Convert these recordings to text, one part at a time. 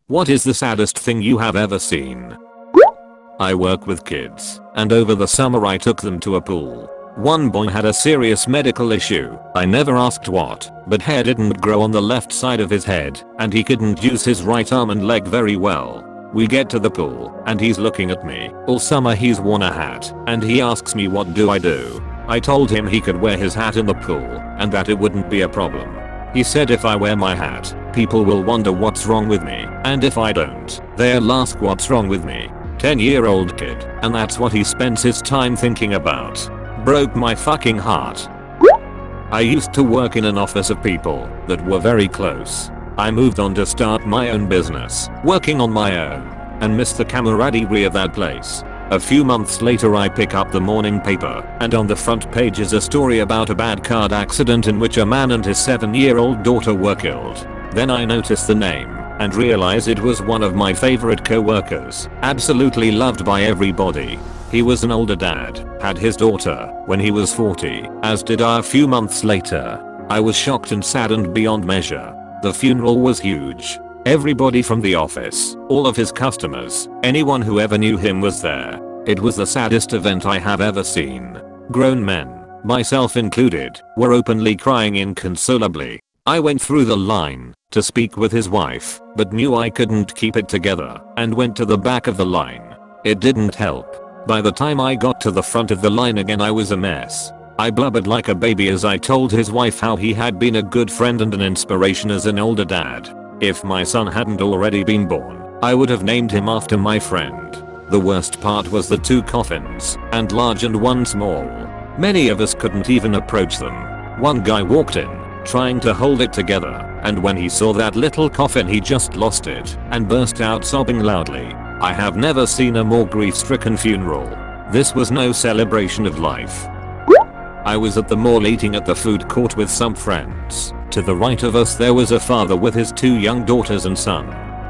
What is the saddest thing you have ever seen? I work with kids, and over the summer I took them to a pool. One boy had a serious medical issue. I never asked what, but hair didn't grow on the left side of his head, and he couldn't use his right arm and leg very well. We get to the pool, and he's looking at me. All summer he's worn a hat, and he asks me what do I do. I told him he could wear his hat in the pool, and that it wouldn't be a problem. He said if I wear my hat, people will wonder what's wrong with me, and if I don't, they'll ask what's wrong with me. 10-year-old kid, and that's what he spends his time thinking about. Broke my fucking heart. I used to work in an office of people that were very close. I moved on to start my own business, working on my own, and missed the camaraderie of that place. A few months later I pick up the morning paper, and on the front page is a story about a bad car accident in which a man and his 7-year-old daughter were killed. Then I notice the name, and realize it was one of my favorite co-workers, absolutely loved by everybody. He was an older dad, had his daughter when he was 40, as did I a few months later. I was shocked and saddened beyond measure. The funeral was huge. Everybody from the office, all of his customers, anyone who ever knew him was there. It was the saddest event I have ever seen. Grown men, myself included, were openly crying inconsolably. I went through the line to speak with his wife, but knew I couldn't keep it together, and went to the back of the line. It didn't help. By the time I got to the front of the line again I was a mess. I blubbered like a baby as I told his wife how he had been a good friend and an inspiration as an older dad. If my son hadn't already been born, I would have named him after my friend. The worst part was the 2 coffins, and large and one small. Many of us couldn't even approach them. One guy walked in, trying to hold it together, and when he saw that little coffin he just lost it and burst out sobbing loudly. I have never seen a more grief-stricken funeral. This was no celebration of life. I was at the mall eating at the food court with some friends. To the right of us there was a father with his 2 young daughters and son.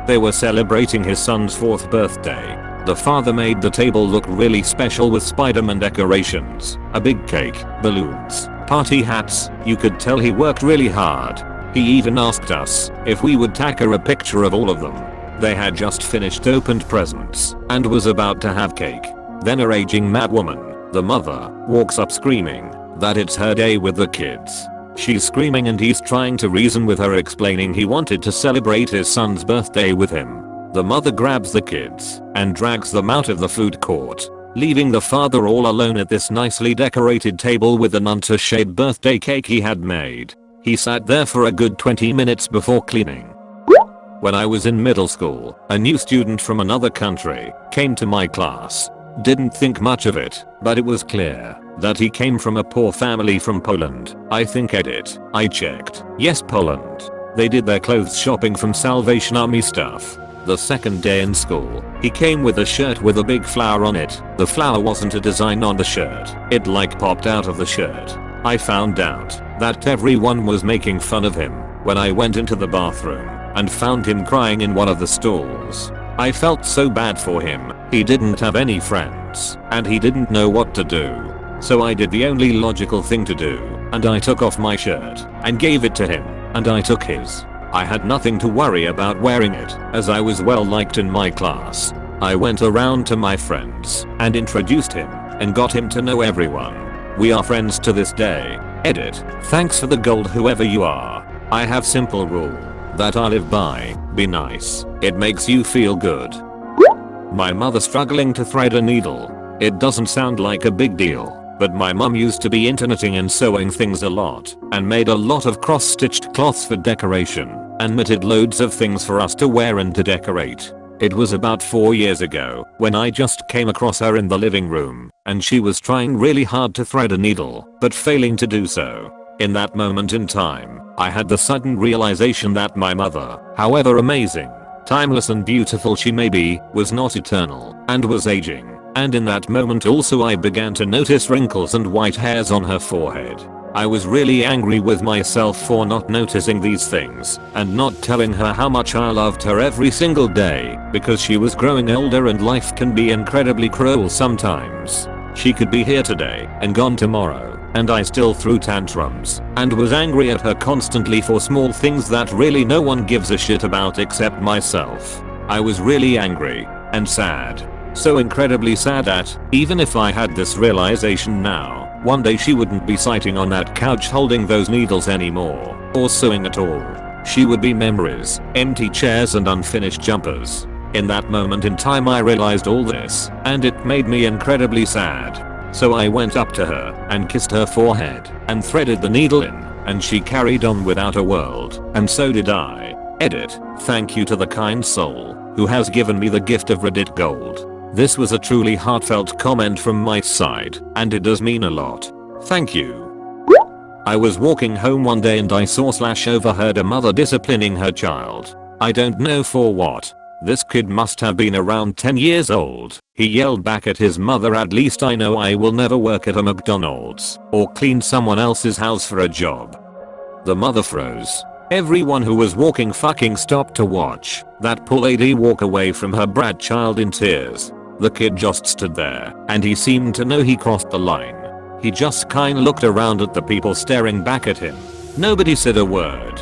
They were celebrating his son's 4th birthday. The father made the table look really special with Spider-Man decorations, a big cake, balloons, party hats. You could tell he worked really hard. He even asked us if we would tacker a picture of all of them. They had just finished opened presents and was about to have cake. Then a raging mad woman, the mother, walks up screaming that it's her day with the kids. She's screaming and he's trying to reason with her, explaining he wanted to celebrate his son's birthday with him. The mother grabs the kids and drags them out of the food court, leaving the father all alone at this nicely decorated table with an unto-shaped birthday cake he had made. He sat there for a good 20 minutes before cleaning. When I was in middle school, a new student from another country came to my class. Didn't think much of it, but it was clear that he came from a poor family from Poland. I think edit. I checked. Yes, Poland. They did their clothes shopping from Salvation Army stuff. The second day in school, he came with a shirt with a big flower on it. The flower wasn't a design on the shirt. It like popped out of the shirt. I found out that everyone was making fun of him when I went into the bathroom and found him crying in one of the stalls. I felt so bad for him. He didn't have any friends, and he didn't know what to do. So I did the only logical thing to do, and I took off my shirt and gave it to him, and I took his. I had nothing to worry about wearing it, as I was well liked in my class. I went around to my friends and introduced him and got him to know everyone. We are friends to this day. Edit. Thanks for the gold whoever you are. I have simple rule that I live by. Be nice. It makes you feel good. My mother struggling to thread a needle. It doesn't sound like a big deal, but my mum used to be into knitting and sewing things a lot, and made a lot of cross-stitched cloths for decoration, and knitted loads of things for us to wear and to decorate. It was about 4 years ago when I just came across her in the living room, and she was trying really hard to thread a needle, but failing to do so. In that moment in time, I had the sudden realization that my mother, however amazing, timeless and beautiful she may be, was not eternal, and was aging. And in that moment also I began to notice wrinkles and white hairs on her forehead. I was really angry with myself for not noticing these things and not telling her how much I loved her every single day, because she was growing older and life can be incredibly cruel sometimes. She could be here today and gone tomorrow, and I still threw tantrums and was angry at her constantly for small things that really no one gives a shit about except myself. I was really angry and sad. So incredibly sad that, even if I had this realization now, one day she wouldn't be sitting on that couch holding those needles anymore, or sewing at all. She would be memories, empty chairs and unfinished jumpers. In that moment in time I realized all this, and it made me incredibly sad. So I went up to her and kissed her forehead and threaded the needle in, and she carried on without a world, and so did I. Edit. Thank you to the kind soul who has given me the gift of Reddit gold. This was a truly heartfelt comment from my side, and it does mean a lot. Thank you. I was walking home one day and I saw/overheard a mother disciplining her child. I don't know for what. This kid must have been around 10 years old. He yelled back at his mother, "At least I know I will never work at a McDonald's or clean someone else's house for a job." The mother froze. Everyone who was walking fucking stopped to watch that poor lady walk away from her brat child in tears. The kid just stood there, and he seemed to know he crossed the line. He just kinda looked around at the people staring back at him. Nobody said a word.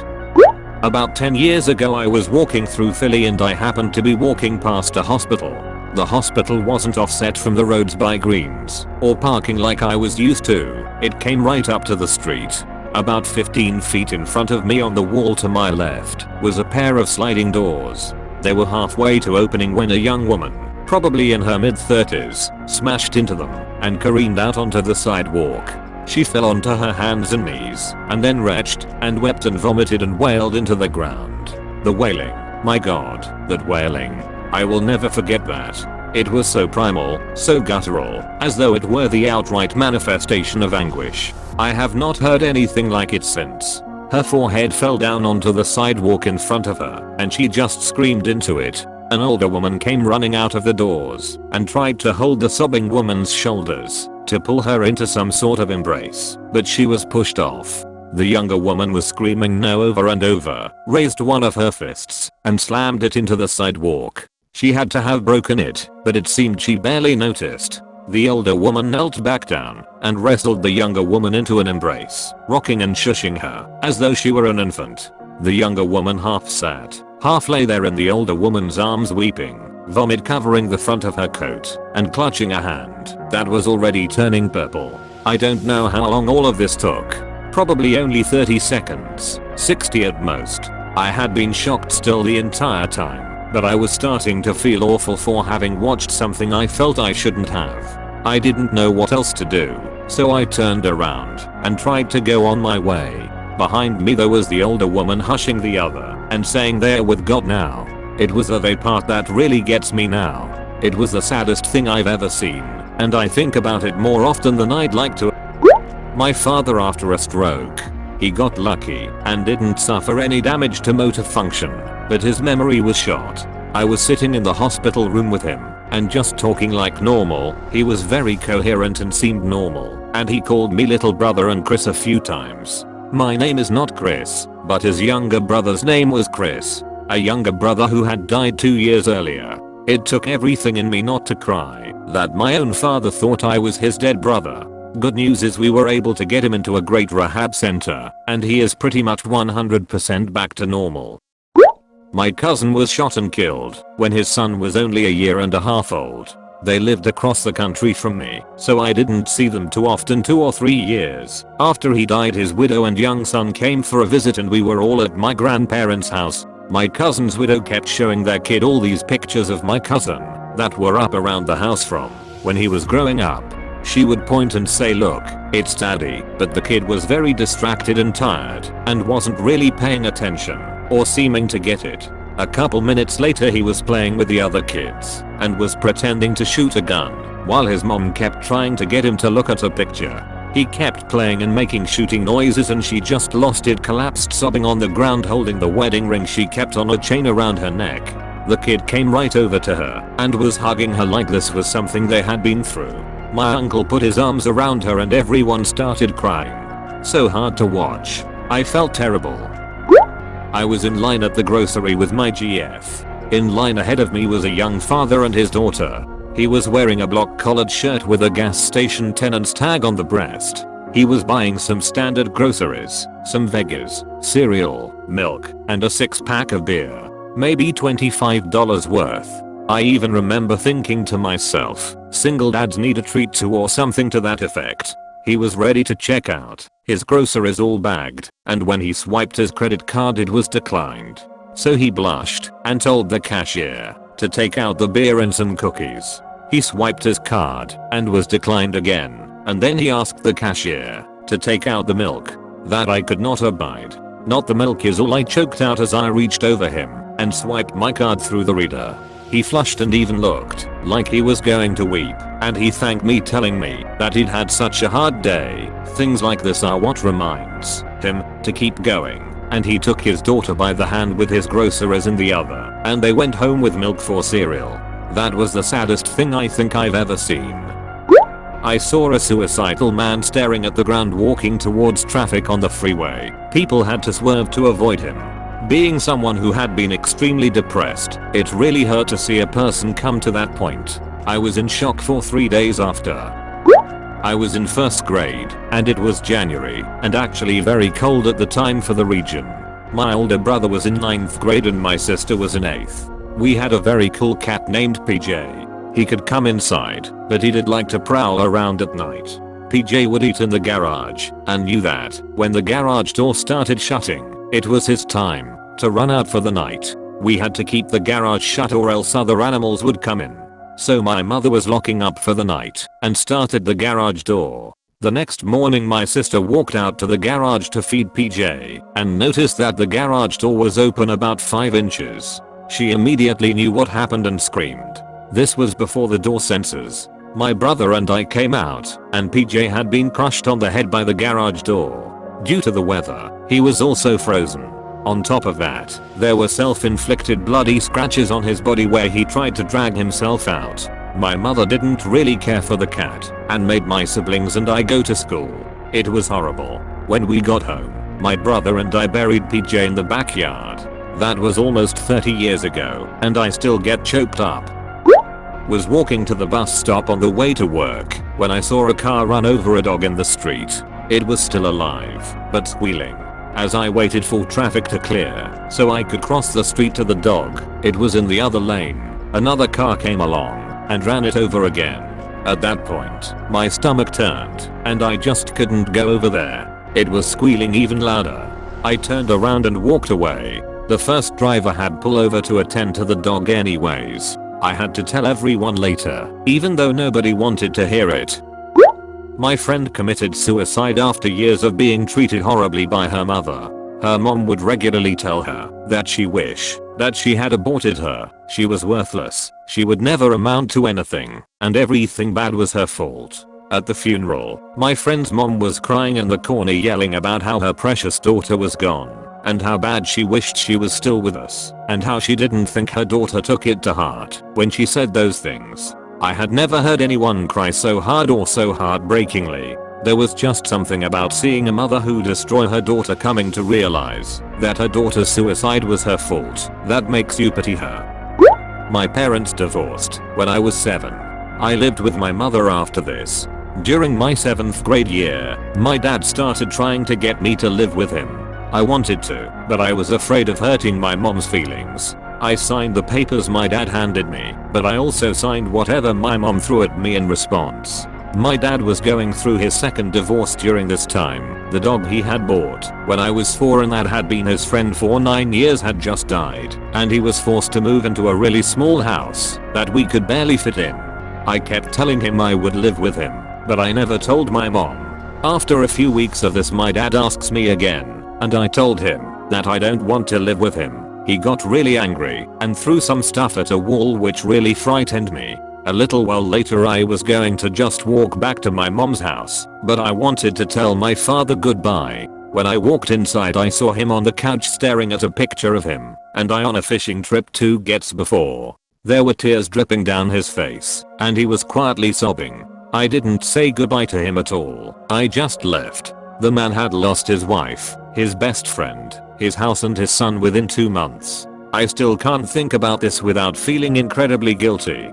About 10 years ago I was walking through Philly and I happened to be walking past a hospital. The hospital wasn't offset from the roads by greens or parking like I was used to. It came right up to the street. About 15 feet in front of me on the wall to my left was a pair of sliding doors. They were halfway to opening when a young woman, probably in her mid-30s, smashed into them and careened out onto the sidewalk. She fell onto her hands and knees and then retched and wept and vomited and wailed into the ground. The wailing, my god, that wailing. I will never forget that. It was so primal, so guttural, as though it were the outright manifestation of anguish. I have not heard anything like it since. Her forehead fell down onto the sidewalk in front of her, and she just screamed into it. An older woman came running out of the doors and tried to hold the sobbing woman's shoulders to pull her into some sort of embrace, but she was pushed off. The younger woman was screaming no over and over, raised one of her fists and slammed it into the sidewalk. She had to have broken it, but it seemed she barely noticed. The older woman knelt back down and wrestled the younger woman into an embrace, rocking and shushing her as though she were an infant. The younger woman half sat, half lay there in the older woman's arms weeping, vomit covering the front of her coat, and clutching a hand that was already turning purple. I don't know how long all of this took. Probably only 30 seconds, 60 at most. I had been shocked still the entire time. But I was starting to feel awful for having watched something I felt I shouldn't have. I didn't know what else to do, so I turned around and tried to go on my way. Behind me there was the older woman hushing the other and saying "There with God now." It was the part that really gets me now. It was the saddest thing I've ever seen, and I think about it more often than I'd like to. My father after a stroke. He got lucky and didn't suffer any damage to motor function, but his memory was shot. I was sitting in the hospital room with him and just talking like normal. He was very coherent and seemed normal, and he called me little brother and Chris a few times. My name is not Chris, but his younger brother's name was Chris, a younger brother who had died 2 years earlier. It took everything in me not to cry that my own father thought I was his dead brother. Good news is we were able to get him into a great rehab center, and he is pretty much 100% back to normal. My cousin was shot and killed when his son was only a year and a half old. They lived across the country from me, so I didn't see them too often. 2 or 3 years after he died, his widow and young son came for a visit and we were all at my grandparents' house. My cousin's widow kept showing their kid all these pictures of my cousin that were up around the house from when he was growing up. She would point and say, "Look, it's daddy," but the kid was very distracted and tired and wasn't really paying attention or seeming to get it. A couple minutes later he was playing with the other kids and was pretending to shoot a gun while his mom kept trying to get him to look at a picture. He kept playing and making shooting noises and she just lost it, collapsed sobbing on the ground holding the wedding ring she kept on a chain around her neck. The kid came right over to her and was hugging her like this was something they had been through. My uncle put his arms around her and everyone started crying. So hard to watch. I felt terrible. I was in line at the grocery with my GF. In line ahead of me was a young father and his daughter. He was wearing a block-collared shirt with a gas station tenant's tag on the breast. He was buying some standard groceries, some veggies, cereal, milk, and a 6-pack of beer. maybe $25 worth. I even remember thinking to myself, single dads need a treat too or something to that effect. He was ready to check out, his groceries all bagged, and when he swiped his credit card it was declined. So he blushed and told the cashier to take out the beer and some cookies. He swiped his card and was declined again, and then he asked the cashier to take out the milk. That I could not abide. Not the milk is all, I choked out as I reached over him and swiped my card through the reader. He flushed and even looked like he was going to weep, and he thanked me, telling me that he'd had such a hard day. Things like this are what reminds him to keep going, and he took his daughter by the hand with his groceries in the other, and they went home with milk for cereal. That was the saddest thing I think I've ever seen. I saw a suicidal man staring at the ground walking towards traffic on the freeway. People had to swerve to avoid him. Being someone who had been extremely depressed, it really hurt to see a person come to that point. I was in shock for 3 days after. I was in first grade, and it was January, and actually very cold at the time for the region. My older brother was in 9th grade and my sister was in 8th. We had a very cool cat named PJ. He could come inside, but he did like to prowl around at night. PJ would eat in the garage, and knew that when the garage door started shutting, it was his time to run out for the night. We had to keep the garage shut or else other animals would come in. So my mother was locking up for the night and started the garage door. The next morning my sister walked out to the garage to feed PJ and noticed that the garage door was open about 5 inches. She immediately knew what happened and screamed. This was before the door sensors. My brother and I came out, and PJ had been crushed on the head by the garage door. Due to the weather, he was also frozen. On top of that, there were self-inflicted bloody scratches on his body where he tried to drag himself out. My mother didn't really care for the cat and made my siblings and I go to school. It was horrible. When we got home, my brother and I buried PJ in the backyard. That was almost 30 years ago, and I still get choked up. Was walking to the bus stop on the way to work when I saw a car run over a dog in the street. It was still alive, but squealing. As I waited for traffic to clear so I could cross the street to the dog, it was in the other lane. Another car came along and ran it over again. At that point, my stomach turned and I just couldn't go over there. It was squealing even louder. I turned around and walked away. The first driver had pulled over to attend to the dog anyways. I had to tell everyone later, even though nobody wanted to hear it. My friend committed suicide after years of being treated horribly by her mother. Her mom would regularly tell her that she wished that she had aborted her. She was worthless, she would never amount to anything, and everything bad was her fault. At the funeral, my friend's mom was crying in the corner yelling about how her precious daughter was gone, and how bad she wished she was still with us, and how she didn't think her daughter took it to heart when she said those things. I had never heard anyone cry so hard or so heartbreakingly. There was just something about seeing a mother who destroyed her daughter coming to realize that her daughter's suicide was her fault that makes you pity her. My parents divorced when I was 7. I lived with my mother after this. During my 7th grade year, my dad started trying to get me to live with him. I wanted to, but I was afraid of hurting my mom's feelings. I signed the papers my dad handed me, but I also signed whatever my mom threw at me in response. My dad was going through his second divorce during this time. The dog he had bought when I was 4 and that had been his friend for 9 years had just died, and he was forced to move into a really small house that we could barely fit in. I kept telling him I would live with him, but I never told my mom. After a few weeks of this, my dad asks me again, and I told him that I don't want to live with him. He got really angry and threw some stuff at a wall which really frightened me. A little while later I was going to just walk back to my mom's house, but I wanted to tell my father goodbye. When I walked inside I saw him on the couch staring at a picture of him and I on a fishing trip 2 gets before. There were tears dripping down his face and he was quietly sobbing. I didn't say goodbye to him at all. I just left. The man had lost his wife, his best friend, his house and his son within 2 months. I still can't think about this without feeling incredibly guilty.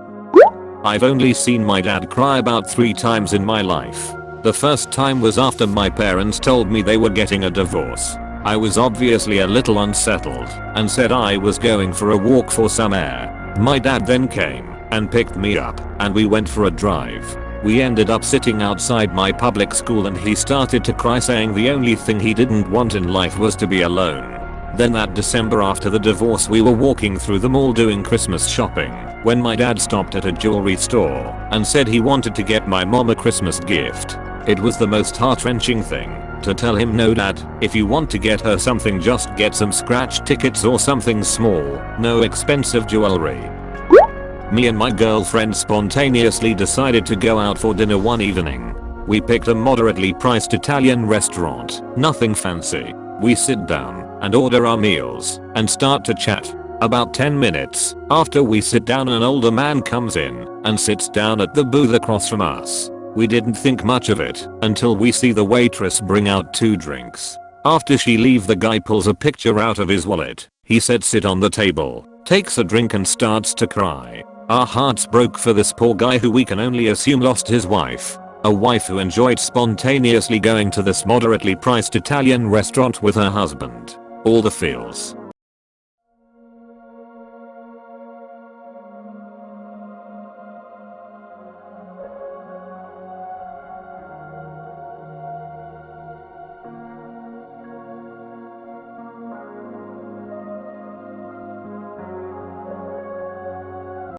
I've only seen my dad cry about 3 times in my life. The first time was after my parents told me they were getting a divorce. I was obviously a little unsettled and said I was going for a walk for some air. My dad then came and picked me up and we went for a drive. We ended up sitting outside my public school and he started to cry, saying the only thing he didn't want in life was to be alone. Then that December after the divorce we were walking through the mall doing Christmas shopping when my dad stopped at a jewelry store and said he wanted to get my mom a Christmas gift. It was the most heart-wrenching thing to tell him, no dad, if you want to get her something just get some scratch tickets or something small, no expensive jewelry. Me and my girlfriend spontaneously decided to go out for dinner one evening. We picked a moderately priced Italian restaurant, nothing fancy. We sit down and order our meals and start to chat. About 10 minutes after we sit down, an older man comes in and sits down at the booth across from us. We didn't think much of it until we see the waitress bring out 2 drinks. After she leaves, the guy pulls a picture out of his wallet. He said sit on the table, takes a drink and starts to cry. Our hearts broke for this poor guy who we can only assume lost his wife. A wife who enjoyed spontaneously going to this moderately priced Italian restaurant with her husband. All the feels.